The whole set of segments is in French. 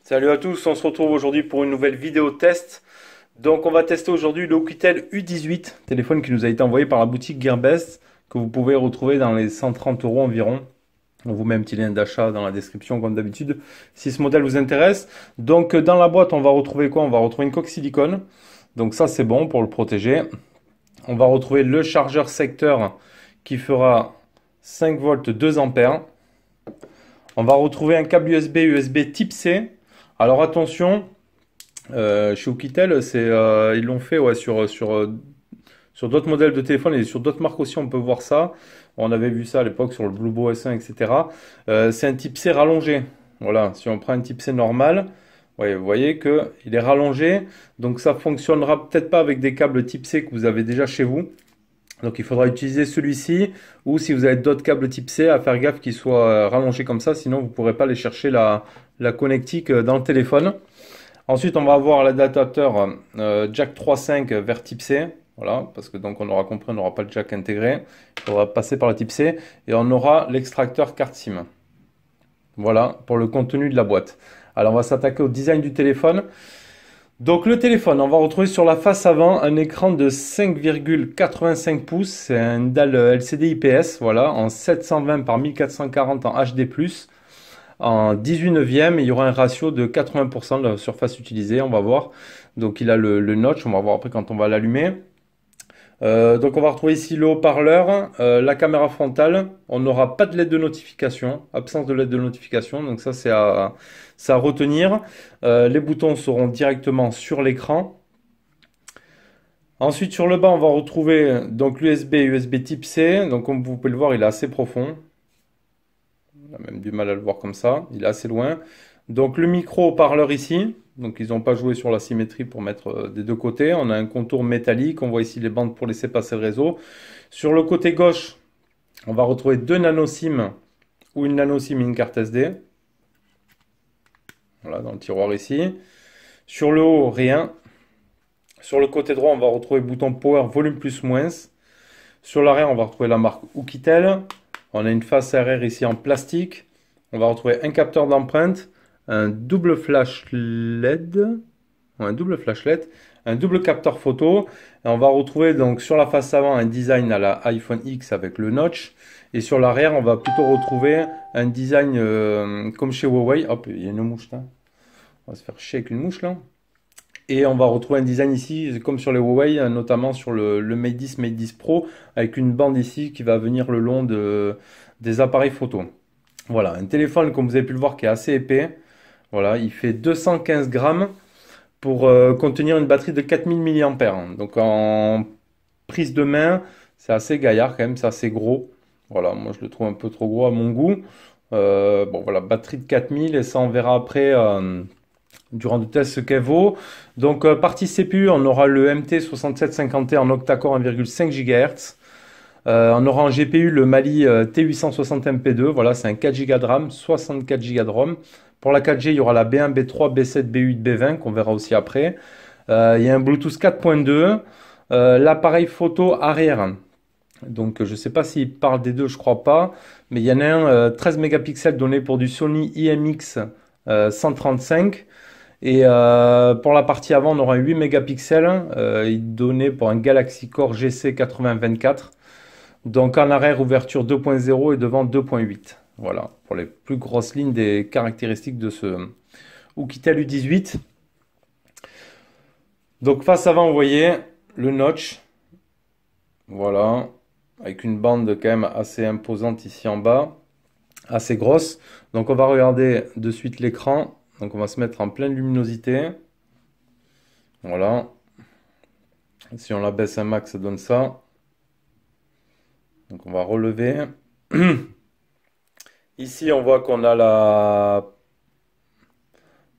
Salut à tous, on se retrouve aujourd'hui pour une nouvelle vidéo test. Donc on va tester aujourd'hui le Oukitel U18, téléphone qui nous a été envoyé par la boutique Gearbest, que vous pouvez retrouver dans les 130 euros environ. On vous met un petit lien d'achat dans la description comme d'habitude, si ce modèle vous intéresse. Donc dans la boîte, on va retrouver quoi? On va retrouver une coque silicone. Donc ça c'est bon pour le protéger. On va retrouver le chargeur secteur qui fera 5 volts 2 ampères. On va retrouver un câble USB type C. Alors attention, chez Oukitel, ils l'ont fait ouais, sur d'autres modèles de téléphone et sur d'autres marques aussi, on peut voir ça. On avait vu ça à l'époque sur le Bluebo S1, etc. C'est un type C rallongé. Voilà, si on prend un type C normal, ouais, vous voyez qu'il est rallongé. Donc ça fonctionnera peut-être pas avec des câbles type C que vous avez déjà chez vous. Donc il faudra utiliser celui-ci, ou si vous avez d'autres câbles type C, à faire gaffe qu'ils soient rallongés comme ça, sinon vous ne pourrez pas aller chercher la connectique dans le téléphone. Ensuite on va avoir l'adaptateur jack 3.5 vers type C, voilà, parce que donc on aura compris, on n'aura pas le jack intégré, il faudra passer par le type C, et on aura l'extracteur carte SIM. Voilà pour le contenu de la boîte. Alors on va s'attaquer au design du téléphone. Donc le téléphone, on va retrouver sur la face avant un écran de 5,85 pouces, c'est une dalle LCD IPS, voilà, en 720 par 1440 en HD+, en 18 neuvième, il y aura un ratio de 80% de la surface utilisée, on va voir. Donc il a le notch, on va voir après quand on va l'allumer. Donc on va retrouver ici le haut-parleur, la caméra frontale, on n'aura pas de LED de notification, absence de LED de notification, donc ça c'est à retenir. Les boutons seront directement sur l'écran. Ensuite sur le bas on va retrouver donc l'USB type C, donc comme vous pouvez le voir il est assez profond. On a même du mal à le voir comme ça, il est assez loin. Donc le micro haut-parleur ici, donc ils n'ont pas joué sur la symétrie pour mettre des deux côtés. On a un contour métallique, on voit ici les bandes pour laisser passer le réseau. Sur le côté gauche, on va retrouver deux nano SIM ou une nano SIM et une carte SD. Voilà, dans le tiroir ici. Sur le haut, rien. Sur le côté droit, on va retrouver le bouton Power volume plus moins. Sur l'arrière, on va retrouver la marque Oukitel. On a une face arrière ici en plastique. On va retrouver un capteur d'empreinte, un double flash LED, un double capteur photo. Et on va retrouver donc sur la face avant un design à la iPhone X avec le notch. Et sur l'arrière, on va plutôt retrouver un design comme chez Huawei. Hop, il y a une mouche là. On va se faire chier avec une mouche là. Et on va retrouver un design ici, comme sur les Huawei, notamment sur le Mate 10, Mate 10 Pro, avec une bande ici qui va venir le long des appareils photo. Voilà, un téléphone, comme vous avez pu le voir, qui est assez épais. Voilà, il fait 215 grammes pour contenir une batterie de 4000 mAh. Donc en prise de main, c'est assez gaillard quand même, c'est assez gros. Voilà, moi je le trouve un peu trop gros à mon goût. Bon voilà, batterie de 4000 et ça on verra après durant le test ce qu'elle vaut. Donc partie CPU, on aura le MT6750T en octa-core 1,5 GHz. On aura en GPU le Mali T860MP2, voilà, c'est un 4 Go de RAM, 64 Go de ROM. Pour la 4G, il y aura la B1, B3, B7, B8, B20, qu'on verra aussi après. Il y a un Bluetooth 4.2, l'appareil photo arrière. Donc je ne sais pas s'il parle des deux, je crois pas, mais il y en a un 13 mégapixels donné pour du Sony IMX 135. Et pour la partie avant, on aura un 8 mégapixels donné pour un Galaxy Core GC 8024. Donc en arrière, ouverture 2.0 et devant 2.8. Voilà, pour les plus grosses lignes des caractéristiques de ce Oukitel U18. Donc face avant, vous voyez le notch. Voilà, avec une bande quand même assez imposante ici en bas, assez grosse. Donc on va regarder de suite l'écran. Donc on va se mettre en pleine luminosité. Voilà. Si on la baisse un max, ça donne ça. Donc on va relever. Ici, on voit qu'on a la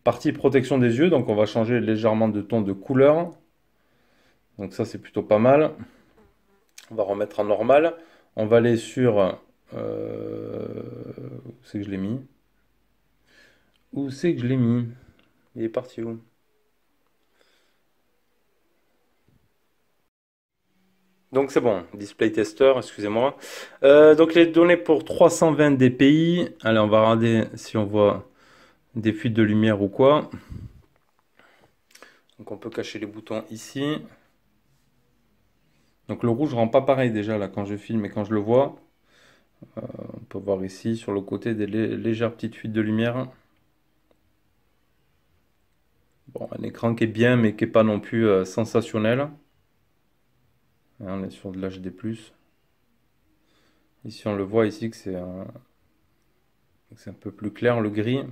partie protection des yeux. Donc on va changer légèrement de ton de couleur. Donc ça, c'est plutôt pas mal. On va remettre en normal. On va aller sur... où c'est que je l'ai mis? Où c'est que je l'ai mis? Il est parti où? Donc c'est bon, display tester, excusez-moi. Donc les données pour 320 dpi. Allez, on va regarder si on voit des fuites de lumière ou quoi. Donc on peut cacher les boutons ici. Donc le rouge rend pas pareil déjà là quand je filme et quand je le vois. On peut voir ici sur le côté des légères petites fuites de lumière. Bon, un écran qui est bien mais qui n'est pas non plus sensationnel. Et on est sur de l'HD+. Ici on le voit ici que c'est un peu plus clair le gris.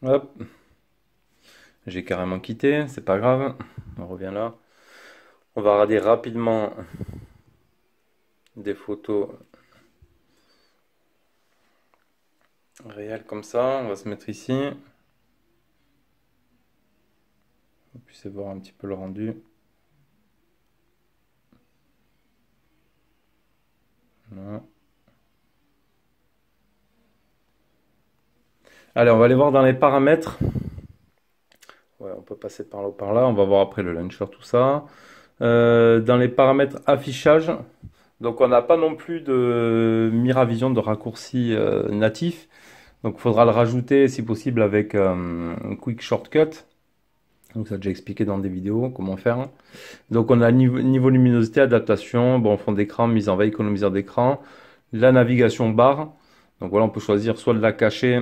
Hop. J'ai carrément quitté, c'est pas grave. On revient là. On va regarder rapidement des photos réelles comme ça. On va se mettre ici. Vous puissiez voir un petit peu le rendu. Voilà. Allez, on va aller voir dans les paramètres. Ouais, on peut passer par là ou par là. On va voir après le launcher, tout ça. Dans les paramètres affichage, donc on n'a pas non plus de Miravision de raccourci natif. Donc il faudra le rajouter si possible avec un Quick Shortcut. Donc ça, j'ai déjà expliqué dans des vidéos comment faire. Donc on a niveau luminosité, adaptation, bon, fond d'écran, mise en veille, économiseur d'écran, la navigation barre. Donc voilà, on peut choisir soit de la cacher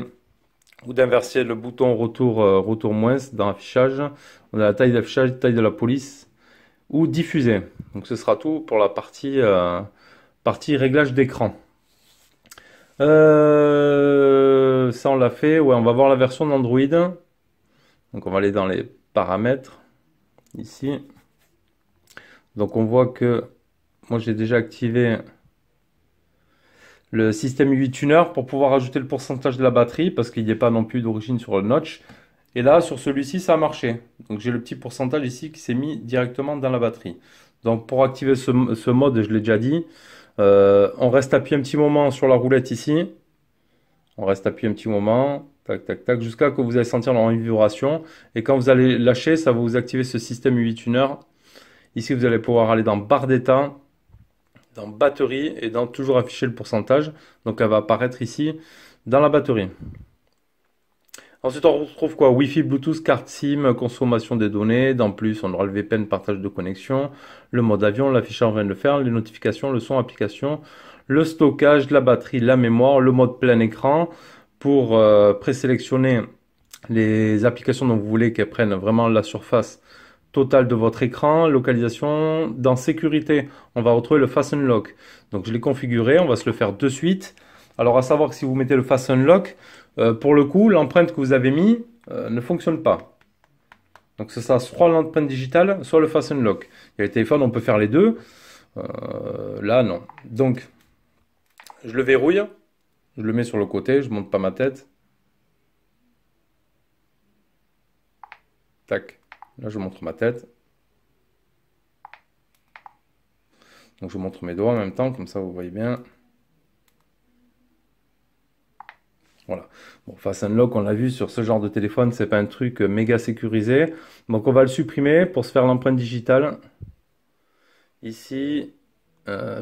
ou d'inverser le bouton retour moins dans l'affichage. On a la taille d'affichage, taille de la police ou diffuser. Donc ce sera tout pour la partie réglage d'écran. Ça on l'a fait. Ouais, on va voir la version d'Android. Donc on va aller dans les paramètres ici. Donc on voit que moi j'ai déjà activé le système UI Tuner pour pouvoir ajouter le pourcentage de la batterie parce qu'il n'y a pas non plus d'origine sur le notch. Et là sur celui-ci ça a marché. Donc j'ai le petit pourcentage ici qui s'est mis directement dans la batterie. Donc pour activer ce mode, je l'ai déjà dit, on reste appuyé un petit moment sur la roulette ici. On reste appuyé un petit moment, tac tac tac, jusqu'à ce que vous allez sentir une vibration. Et quand vous allez lâcher, ça va vous activer ce système UI Tuner. Ici vous allez pouvoir aller dans barre d'état, dans batterie et dans toujours afficher le pourcentage. Donc elle va apparaître ici dans la batterie. Ensuite on retrouve quoi? Wi-Fi, Bluetooth, carte SIM, consommation des données. Dans plus on aura le VPN, partage de connexion, le mode avion, l'affichage on vient de le faire, les notifications, le son, application, le stockage, la batterie, la mémoire, le mode plein écran pour présélectionner les applications dont vous voulez qu'elles prennent vraiment la surface totale de votre écran. Localisation, dans sécurité, on va retrouver le Fast Unlock. Donc je l'ai configuré, on va se le faire de suite. Alors à savoir que si vous mettez le Fast Unlock, pour le coup, l'empreinte que vous avez mis ne fonctionne pas. Donc c'est ça, soit l'empreinte digitale, soit le Fast Unlock. Il y a les téléphones, on peut faire les deux. Là, non. Donc, je le verrouille. Je le mets sur le côté, je ne monte pas ma tête. Tac. Là, je montre ma tête. Donc, je vous montre mes doigts en même temps, comme ça, vous voyez bien. Voilà. Bon, Fast Unlock, on l'a vu sur ce genre de téléphone, c'est pas un truc méga sécurisé. Donc, on va le supprimer pour se faire l'empreinte digitale. Ici,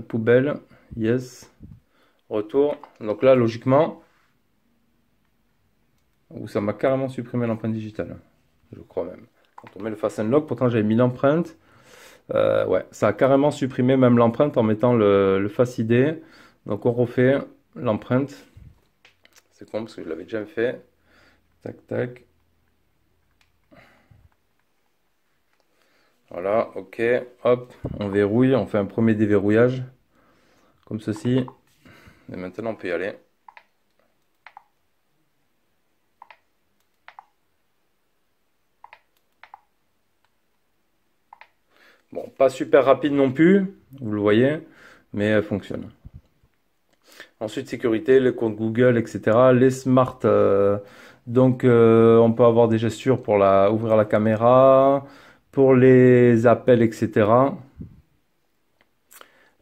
poubelle, yes, retour. Donc là, logiquement, ça m'a carrément supprimé l'empreinte digitale, je crois même. Quand on met le Fast Unlock, pourtant j'avais mis l'empreinte. Ouais, ça a carrément supprimé même l'empreinte en mettant le Face ID. Donc on refait l'empreinte. C'est con parce que je l'avais déjà fait. Tac, tac. Voilà, ok. Hop, on verrouille. On fait un premier déverrouillage. Comme ceci. Et maintenant on peut y aller. Bon, pas super rapide non plus, vous le voyez, mais elle fonctionne. Ensuite, sécurité, les comptes Google, etc. Les smart, donc on peut avoir des gestures pour ouvrir la caméra, pour les appels, etc.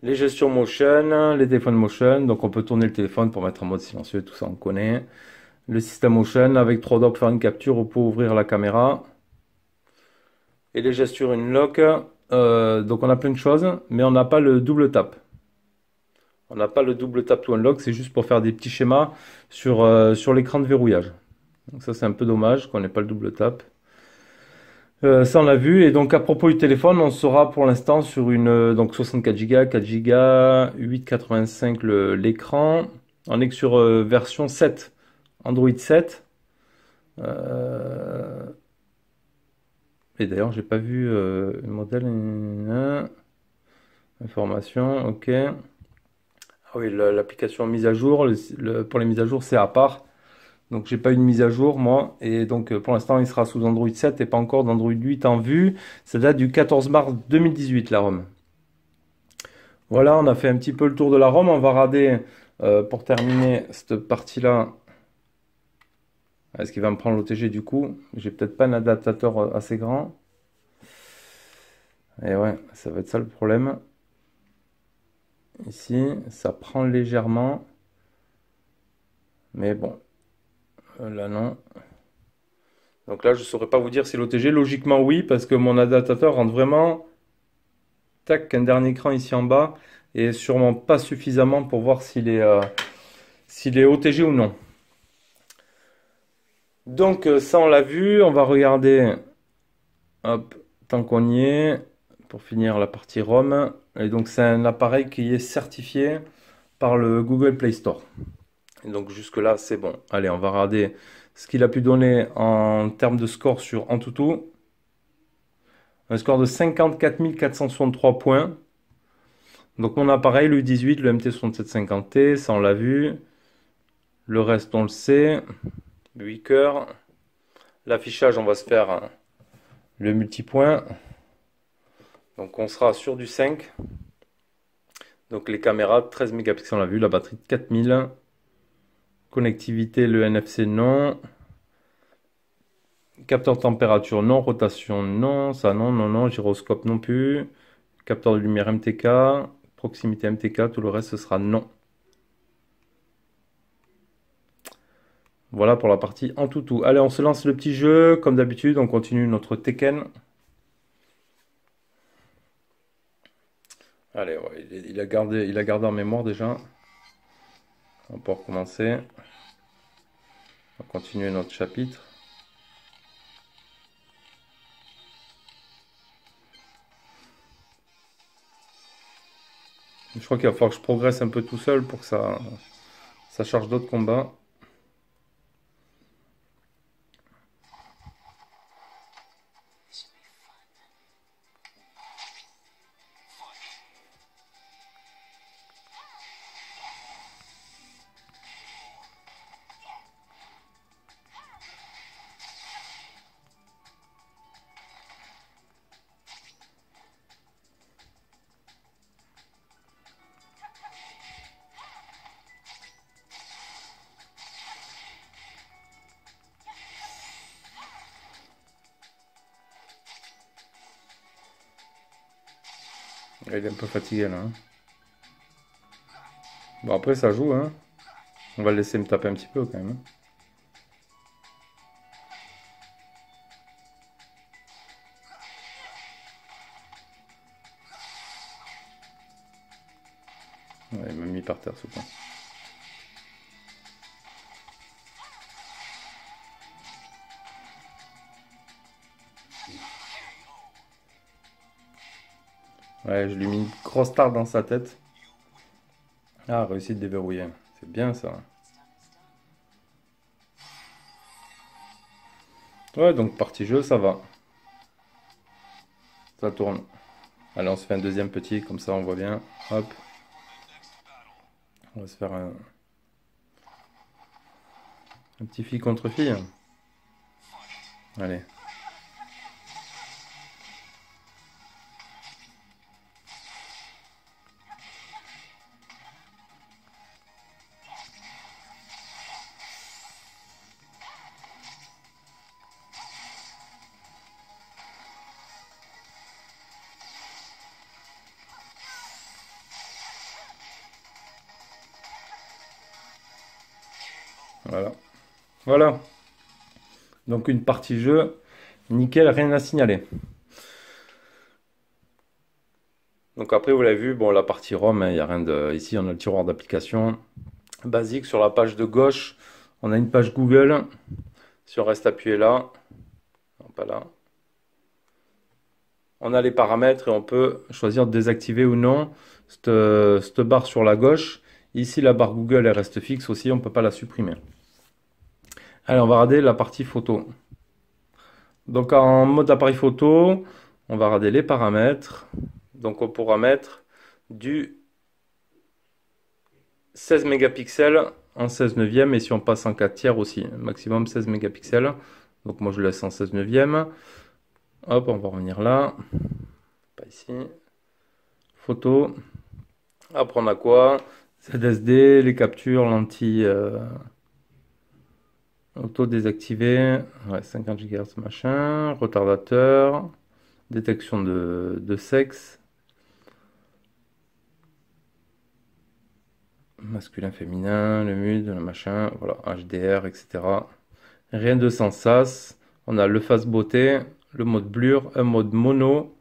Les gestures motion, les téléphones motion, donc on peut tourner le téléphone pour mettre en mode silencieux, tout ça on connaît. Le système motion, avec 3 doigts pour faire une capture ou pour ouvrir la caméra. Et les gestures unlock, donc on a plein de choses, mais on n'a pas le double tap. On n'a pas le double tap to unlock, c'est juste pour faire des petits schémas sur l'écran de verrouillage. Donc ça c'est un peu dommage qu'on n'ait pas le double tap. Ça on l'a vu. Et donc à propos du téléphone, on sera pour l'instant sur une donc 64 Go, 4 Go, 8,85 l'écran. On est que sur version 7, Android 7. Et d'ailleurs, j'ai pas vu le modèle. Information, ok. Ah oui, l'application mise à jour, pour les mises à jour, c'est à part. Donc j'ai pas eu de mise à jour moi. Et donc pour l'instant, il sera sous Android 7 et pas encore d'Android 8 en vue. Ça date du 14 mars 2018, la ROM. Voilà, on a fait un petit peu le tour de la ROM. On va regarder pour terminer cette partie-là. Est-ce qu'il va me prendre l'OTG du coup? J'ai peut-être pas un adaptateur assez grand. Et ouais, ça va être ça le problème. Ici, ça prend légèrement. Mais bon, là non. Donc là, je ne saurais pas vous dire si l'OTG. Logiquement, oui, parce que mon adaptateur rentre vraiment. Tac, un dernier écran ici en bas. Et sûrement pas suffisamment pour voir s'il est OTG ou non. Donc ça, on l'a vu. On va regarder. Hop, tant qu'on y est. Pour finir la partie ROM. Et donc, c'est un appareil qui est certifié par le Google Play Store. Et donc jusque-là, c'est bon. Allez, on va regarder ce qu'il a pu donner en termes de score sur Antutu. Un score de 54 463 points. Donc mon appareil, le U18, le MT6750T, ça on l'a vu. Le reste, on le sait. 8 cœurs. L'affichage, on va se faire le multipoint. Donc on sera sur du 5. Donc les caméras, 13 mégapixels, on l'a vu. La batterie de 4000. Connectivité, le NFC, non. Capteur température, non. Rotation, non. Ça, non, non, non. Gyroscope, non plus. Capteur de lumière MTK. Proximité MTK. Tout le reste, ce sera non. Voilà pour la partie Antutu. Allez, on se lance le petit jeu. Comme d'habitude, on continue notre Tekken. Allez, ouais, il a gardé en mémoire déjà. On va pouvoir recommencer. On va continuer notre chapitre. Je crois qu'il va falloir que je progresse un peu tout seul pour que ça charge d'autres combats. Il est un peu fatigué là, hein. Bon, après ça joue, hein. On va le laisser me taper un petit peu quand même, hein. Ouais, il m'a mis par terre ce point. Ouais, je lui ai mis une grosse tarte dans sa tête. Ah, réussi de déverrouiller. C'est bien ça. Ouais, donc partie jeu, ça va. Ça tourne. Allez, on se fait un deuxième petit, comme ça on voit bien. Hop. On va se faire un petit fille contre fille. Allez. Voilà. Voilà. Donc une partie jeu. Nickel, rien à signaler. Donc après, vous l'avez vu, bon, la partie ROM, il n'y a rien de... Ici, on a le tiroir d'application basique. Sur la page de gauche, on a une page Google. Si on reste appuyé là, non, pas là, on a les paramètres et on peut choisir de désactiver ou non cette barre sur la gauche. Ici, la barre Google, elle reste fixe aussi, on ne peut pas la supprimer. Allez, on va regarder la partie photo. Donc en mode appareil photo, on va regarder les paramètres. Donc on pourra mettre du 16 mégapixels en 16 neuvième et si on passe en 4 tiers aussi, maximum 16 mégapixels. Donc moi je le laisse en 16 neuvième. Hop, on va revenir là. Pas ici. Photo. Après on a quoi? ZSD, les captures, lentilles auto désactivé. Ouais, 50 GHz machin. Retardateur. Détection de sexe. Masculin, féminin, le mute, le machin, voilà, HDR, etc. Rien de sans sas. On a le face beauté, le mode blur, un mode mono,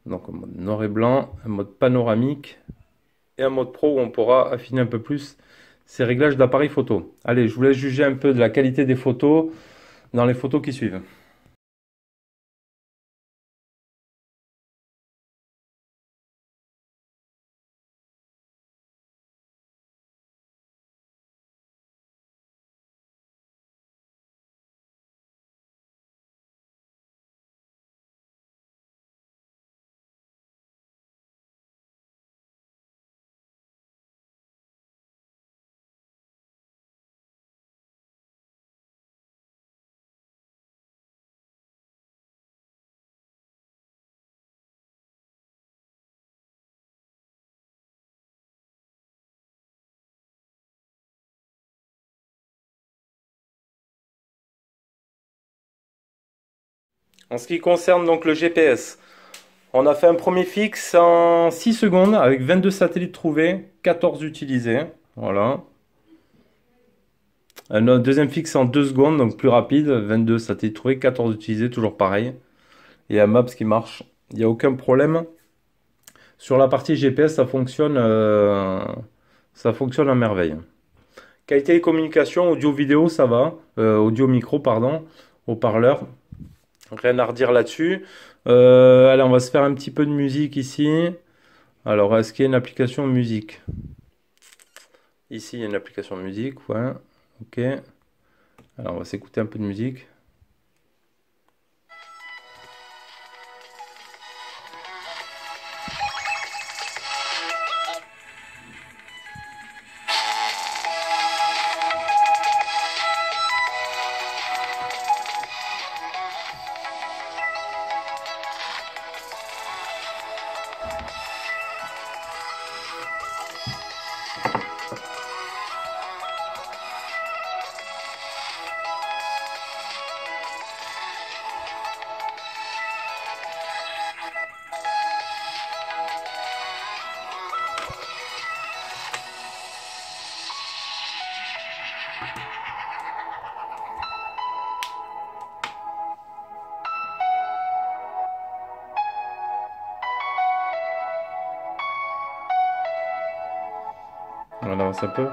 donc un mode noir et blanc, un mode panoramique et un mode pro où on pourra affiner un peu plus ces réglages d'appareil photo. Allez, je vous laisse juger un peu de la qualité des photos dans les photos qui suivent. En ce qui concerne donc le GPS, on a fait un premier fixe en 6 secondes avec 22 satellites trouvés, 14 utilisés. Voilà. Un deuxième fixe en 2 secondes, donc plus rapide, 22 satellites trouvés, 14 utilisés, toujours pareil. Et un Maps qui marche, il n'y a aucun problème. Sur la partie GPS, ça fonctionne à merveille. Qualité des communications, audio-vidéo, ça va. Audio-micro, pardon, haut-parleur. Rien à redire là-dessus. Allez, on va se faire un petit peu de musique ici. Alors, est-ce qu'il y a une application musique? Ici, il y a une application musique, ouais. Ok. Alors, on va s'écouter un peu de musique. On avance un peu.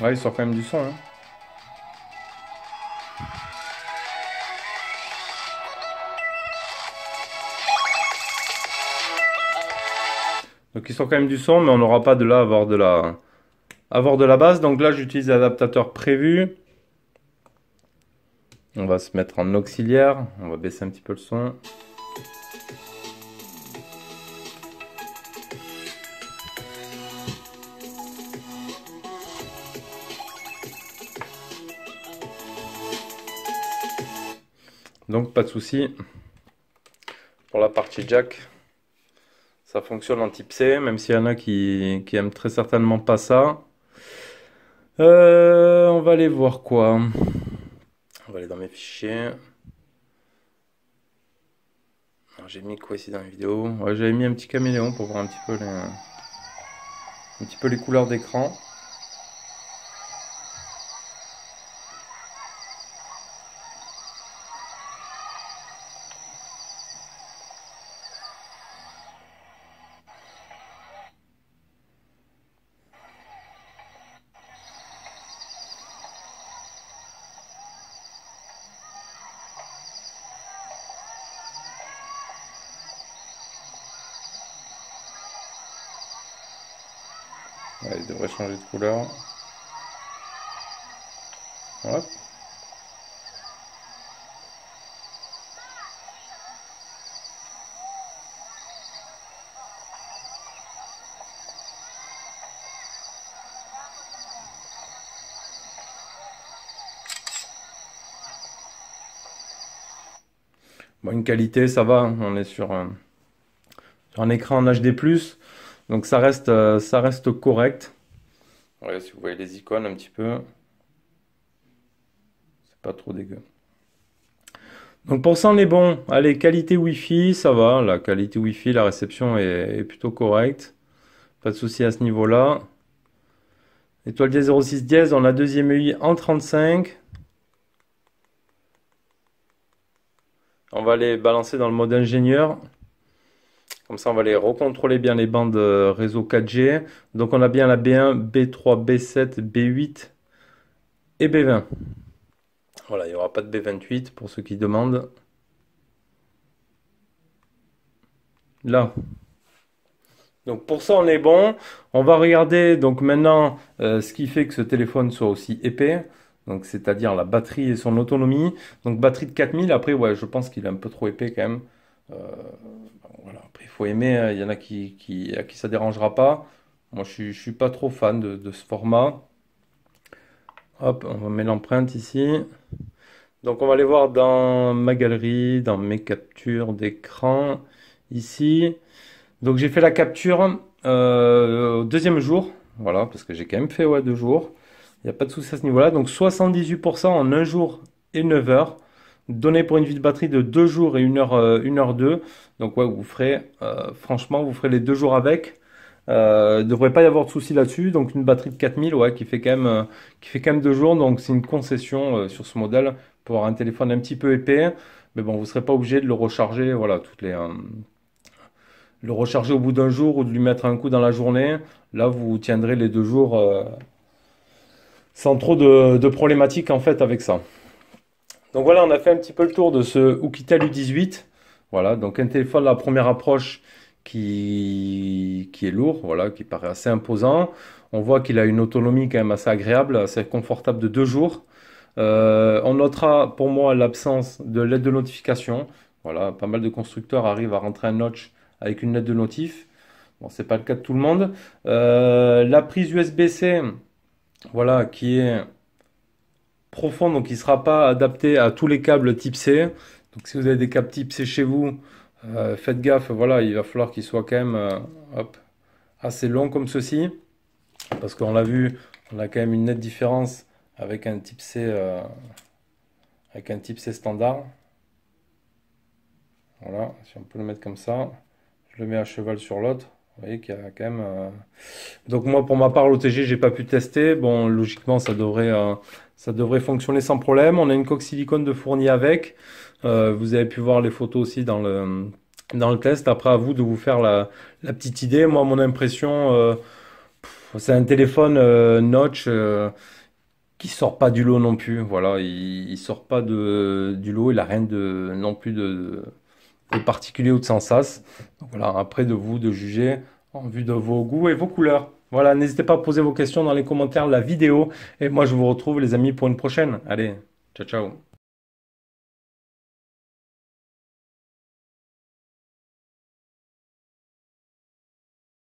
Ouais, il sort quand même du son, hein. Donc il sort quand même du son, mais on n'aura pas de là à avoir de la base. Donc là, j'utilise l'adaptateur prévu. On va se mettre en auxiliaire. On va baisser un petit peu le son. Donc pas de souci. Pour la partie jack, ça fonctionne en type C, même s'il y en a qui aiment très certainement pas ça. On va aller voir quoi. On va aller dans mes fichiers. J'ai mis quoi ici dans la vidéo? Ouais, j'avais mis un petit caméléon pour voir un petit peu les couleurs d'écran. Ouais, il devrait changer de couleur. Hop. Bon, une qualité, ça va, hein. On est sur un écran en HD+, donc ça reste correct. Ouais, si vous voyez les icônes un petit peu, c'est pas trop dégueu. Donc pour ça, on est bon. Allez, qualité Wi-Fi, ça va. La qualité Wi-Fi, la réception est plutôt correcte. Pas de souci à ce niveau-là. Étoile dièse 06 dièse, on a deuxième œil en 35. On va les balancer dans le mode ingénieur. Comme ça, on va les recontrôler bien les bandes réseau 4G. Donc on a bien la B1, B3, B7, B8 et B20. Voilà, il n'y aura pas de B28 pour ceux qui demandent. Là. Donc pour ça, on est bon. On va regarder donc maintenant ce qui fait que ce téléphone soit aussi épais. Donc c'est-à-dire la batterie et son autonomie. Donc batterie de 4000. Après, ouais, je pense qu'il est un peu trop épais quand même. Euh, voilà. Après, il faut aimer, hein. Il y en a à qui ça dérangera pas. Moi, je suis pas trop fan de ce format. Hop, on va mettre l'empreinte ici. Donc on va aller voir dans ma galerie, dans mes captures d'écran, ici. Donc j'ai fait la capture au deuxième jour, voilà, parce que j'ai quand même fait ouais, 2 jours. Il n'y a pas de souci à ce niveau-là. Donc 78% en un jour et 9 heures, donné pour une vie de batterie de 2 jours et 1h02. Donc ouais, vous ferez, franchement, vous ferez les 2 jours avec. Il ne devrait pas y avoir de souci là-dessus. Donc une batterie de 4000, ouais, qui fait quand même 2 jours. Donc c'est une concession sur ce modèle pour avoir un téléphone un petit peu épais. Mais bon, vous ne serez pas obligé de le recharger, voilà, le recharger au bout d'un jour ou de lui mettre un coup dans la journée. Là, vous tiendrez les 2 jours sans trop de problématiques en fait avec ça. Donc voilà, on a fait un petit peu le tour de ce Oukitel U18. Voilà, donc un téléphone à la première approche qui est lourd, voilà, qui paraît assez imposant. On voit qu'il a une autonomie quand même assez agréable, assez confortable de 2 jours. On notera pour moi l'absence de LED de notification. Voilà, pas mal de constructeurs arrivent à rentrer un notch avec une LED de notif. Bon, c'est pas le cas de tout le monde. La prise USB-C, voilà, qui est profonde, donc qui ne sera pas adaptée à tous les câbles type C. Donc si vous avez des câbles type C chez vous, faites gaffe, voilà, il va falloir qu'ils soient quand même hop, assez longs comme ceci. Parce qu'on l'a vu, on a quand même une nette différence avec un type C, standard. Voilà, si on peut le mettre comme ça, je le mets à cheval sur l'autre. Vous voyez qu'il y a quand même. Donc moi, pour ma part, l'OTG, j'ai pas pu tester. Bon, logiquement, ça devrait fonctionner sans problème. On a une coque silicone de fourni avec. Vous avez pu voir les photos aussi dans le test. Après, à vous de vous faire la petite idée. Moi, mon impression, c'est un téléphone notch qui sort pas du lot non plus. Voilà, il sort pas du lot. Il a rien non plus de particulier ou de sensas. Donc voilà, après de vous de juger en vue de vos goûts et vos couleurs. Voilà, n'hésitez pas à poser vos questions dans les commentaires de la vidéo. Et moi, je vous retrouve, les amis, pour une prochaine. Allez, ciao, ciao.